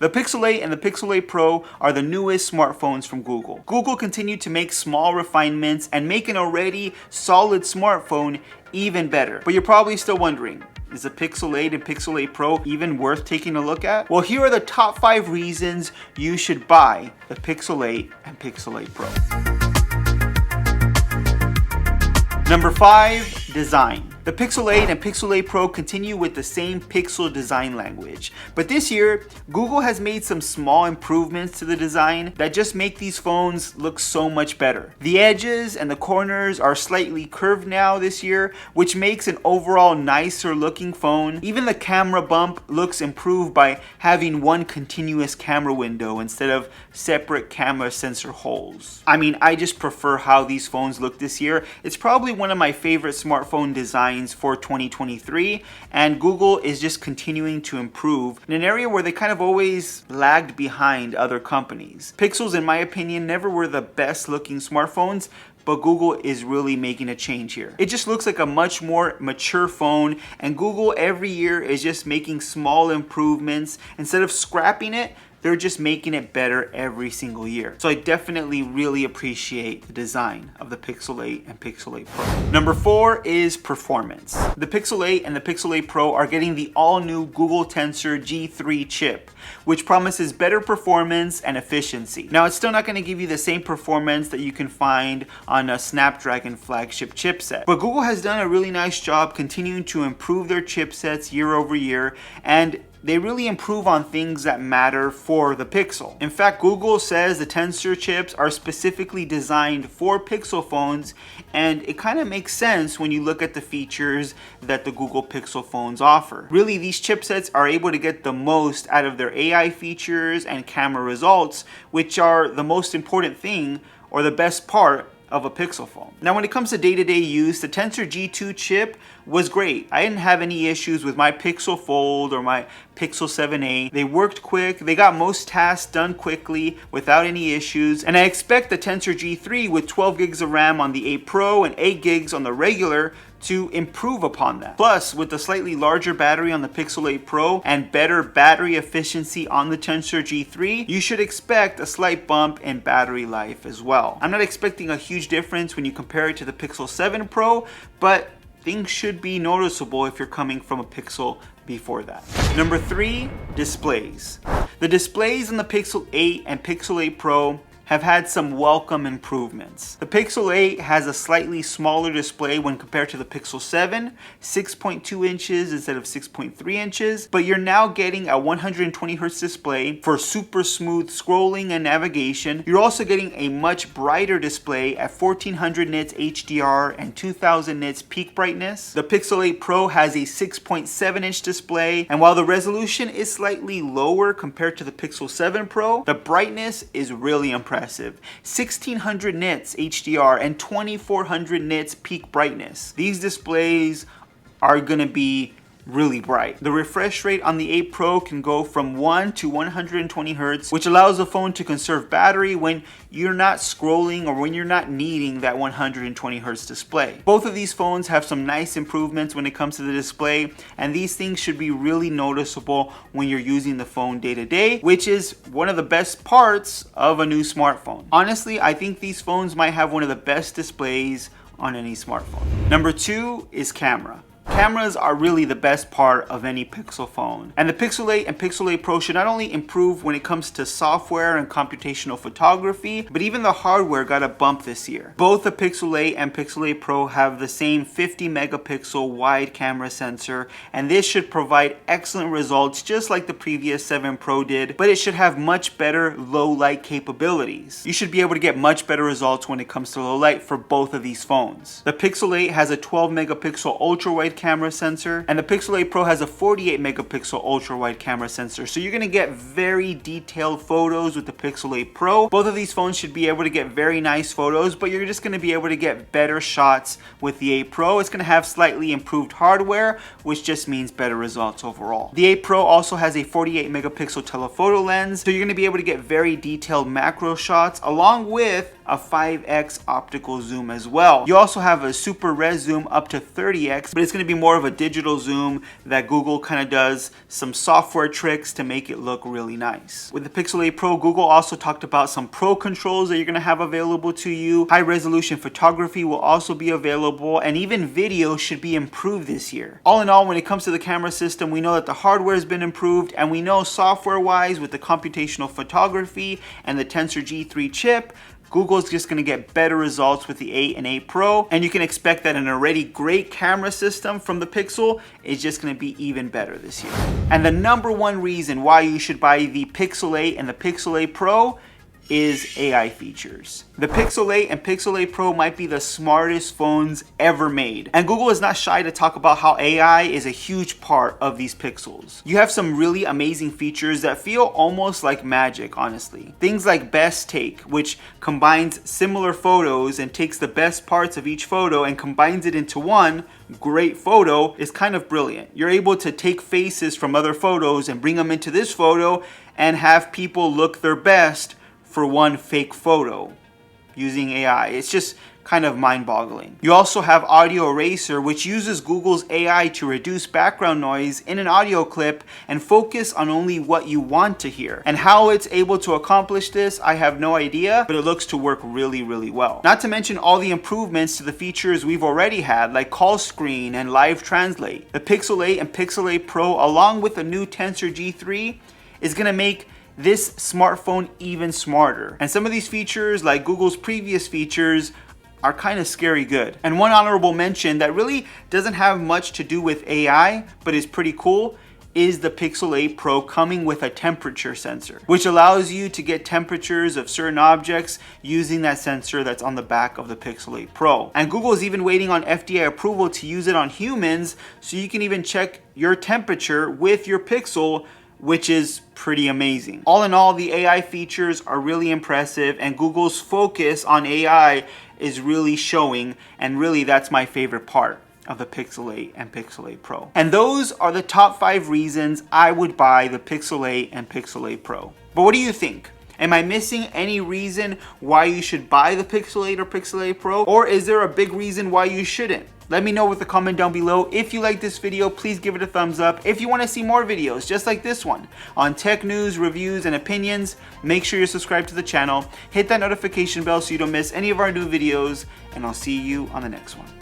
The Pixel 8 and the Pixel 8 Pro are the newest smartphones from Google. Google continued to make small refinements and make an already solid smartphone even better. But you're probably still wondering, is the Pixel 8 and Pixel 8 Pro even worth taking a look at? Well, here are the top 5 reasons you should buy the Pixel 8 and Pixel 8 Pro. Number 5, design. The Pixel 8 and Pixel 8 Pro continue with the same pixel design language, but this year, Google has made some small improvements to the design that just make these phones look so much better. The edges and the corners are slightly curved now this year, which makes an overall nicer looking phone. Even the camera bump looks improved by having one continuous camera window instead of separate camera sensor holes. I mean, I just prefer how these phones look this year. It's probably one of my favorite smartphone designs for 2023, and Google is just continuing to improve in an area where they kind of always lagged behind other companies. Pixels, in my opinion, never were the best looking smartphones, but Google is really making a change here. It just looks like a much more mature phone, and Google every year is just making small improvements. Instead of scrapping it, they're just making it better every single year. So I definitely really appreciate the design of the Pixel 8 and Pixel 8 Pro. Number 4 is performance. The Pixel 8 and the Pixel 8 Pro are getting the all-new Google Tensor G3 chip, which promises better performance and efficiency. Now, it's still not going to give you the same performance that you can find on a Snapdragon flagship chipset, but Google has done a really nice job continuing to improve their chipsets year over year, and they really improve on things that matter for the Pixel. In fact, Google says the Tensor chips are specifically designed for Pixel phones, and it kind of makes sense when you look at the features that the Google Pixel phones offer. Really, these chipsets are able to get the most out of their AI features and camera results, which are the most important thing or the best part of a Pixel phone. Now, when it comes to day-to-day use, the Tensor G2 chip was great. I didn't have any issues with my Pixel Fold or my Pixel 7a. They worked quick, they got most tasks done quickly without any issues, and I expect the Tensor G3 with 12 gigs of RAM on the 8 Pro and 8 gigs on the regular to improve upon that. Plus, with the slightly larger battery on the Pixel 8 Pro and better battery efficiency on the Tensor G3, you should expect a slight bump in battery life as well. I'm not expecting a huge difference when you compare it to the Pixel 7 Pro, but things should be noticeable if you're coming from a Pixel before that. Number 3, displays. The displays on the Pixel 8 and Pixel 8 Pro have had some welcome improvements. The Pixel 8 has a slightly smaller display when compared to the Pixel 7, 6.2 inches instead of 6.3 inches, but you're now getting a 120Hz display for super smooth scrolling and navigation. You're also getting a much brighter display at 1400 nits HDR and 2000 nits peak brightness. The Pixel 8 Pro has a 6.7 inch display, and while the resolution is slightly lower compared to the Pixel 7 Pro, the brightness is really impressive. 1600 nits HDR and 2400 nits peak brightness. These displays are going to be really bright. The refresh rate on the 8 Pro can go from 1 to 120 Hz, which allows the phone to conserve battery when you're not scrolling or when you're not needing that 120 Hz display. Both of these phones have some nice improvements when it comes to the display, and these things should be really noticeable when you're using the phone day to day, which is one of the best parts of a new smartphone. Honestly, I think these phones might have one of the best displays on any smartphone. Number 2 is camera. Cameras are really the best part of any Pixel phone, and the Pixel 8 and Pixel 8 Pro should not only improve when it comes to software and computational photography, but even the hardware got a bump this year. Both the Pixel 8 and Pixel 8 Pro have the same 50 megapixel wide camera sensor, and this should provide excellent results just like the previous 7 Pro did, but it should have much better low light capabilities. You should be able to get much better results when it comes to low light for both of these phones. The Pixel 8 has a 12 megapixel ultra wide camera sensor, and the Pixel 8 Pro has a 48 megapixel ultra wide camera sensor. So you're going to get very detailed photos with the Pixel 8 Pro. Both of these phones should be able to get very nice photos, but you're just going to be able to get better shots with the 8 Pro. It's going to have slightly improved hardware, which just means better results overall. The 8 Pro also has a 48 megapixel telephoto lens, so you're going to be able to get very detailed macro shots along with a 5x optical zoom as well. You also have a super res zoom up to 30x, but it's going to be more of a digital zoom that Google kind of does some software tricks to make it look really nice. With the Pixel 8 Pro, Google also talked about some pro controls that you're going to have available to you. High resolution photography will also be available, and even video should be improved this year. All in all, when it comes to the camera system, we know that the hardware has been improved, and we know software-wise with the computational photography and the Tensor G3 chip, Google's just going to get better results with the 8 and 8 Pro, and you can expect that an already great camera system from the Pixel is just going to be even better this year. And the number one reason why you should buy the Pixel 8 and the Pixel 8 Pro is AI features. The Pixel 8 and Pixel 8 Pro might be the smartest phones ever made, and Google is not shy to talk about how AI is a huge part of these Pixels. You have some really amazing features that feel almost like magic, honestly. Things like Best Take, which combines similar photos and takes the best parts of each photo and combines it into one great photo, is kind of brilliant. You're able to take faces from other photos and bring them into this photo and have people look their best for one fake photo using AI. It's just kind of mind-boggling. You also have Audio Eraser, which uses Google's AI to reduce background noise in an audio clip and focus on only what you want to hear. And how it's able to accomplish this, I have no idea, but it looks to work really, really well. Not to mention all the improvements to the features we've already had, like call screen and live translate. The Pixel 8 and Pixel 8 Pro, along with the new Tensor G3, is gonna make this smartphone even smarter. And some of these features, like Google's previous features, are kind of scary good. And one honorable mention that really doesn't have much to do with AI, but is pretty cool, is the Pixel 8 Pro coming with a temperature sensor, which allows you to get temperatures of certain objects using that sensor that's on the back of the Pixel 8 Pro. And Google is even waiting on FDA approval to use it on humans, so you can even check your temperature with your Pixel, which is pretty amazing. All in all, the AI features are really impressive, and Google's focus on AI is really showing, and really that's my favorite part of the Pixel 8 and Pixel 8 Pro. And those are the top 5 reasons I would buy the Pixel 8 and Pixel 8 Pro. But what do you think? Am I missing any reason why you should buy the Pixel 8 or Pixel 8 Pro? Or is there a big reason why you shouldn't? Let me know with a comment down below. If you like this video, please give it a thumbs up. If you want to see more videos just like this one on tech news, reviews, and opinions, make sure you're subscribed to the channel. Hit that notification bell so you don't miss any of our new videos, and I'll see you on the next one.